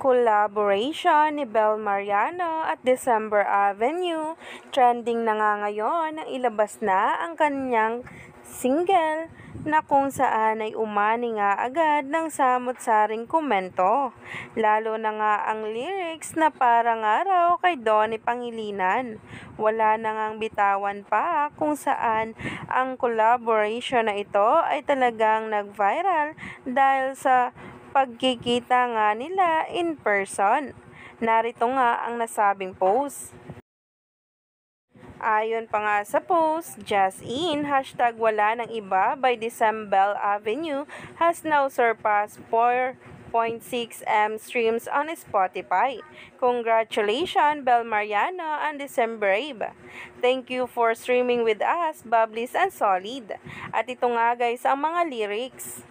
Collaboration ni Bel Mariano at December Avenue. Trending na nga ngayon nang ilabas na ang kanyang single na kung saan ay umani nga agad ng samot-saring komento. Lalo na nga ang lyrics na parang araw kay Donnie Pangilinan. Wala na ngang bitawan pa kung saan ang collaboration na ito ay talagang nag-viral dahil sa pagkikita nga nila in person. Narito nga ang nasabing post. Ayon pa nga sa post, just in, #wala ng iba by December Avenue has now surpassed 4.6M streams on Spotify. Congratulations, Bel Mariano and December Abe. Thank you for streaming with us, Bubblies and Solid. At ito nga guys ang mga lyrics.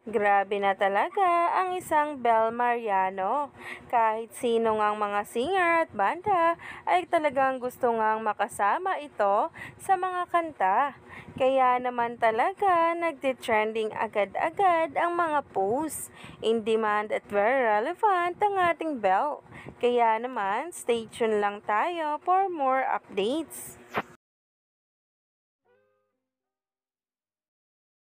Grabe na talaga ang isang Bel Mariano. Kahit sino ngang mga singer at banda ay talagang gusto ngang makasama ito sa mga kanta. Kaya naman talaga nagtitrending agad-agad ang mga posts. In demand at very relevant ang ating Bel. Kaya naman stay tuned lang tayo for more updates.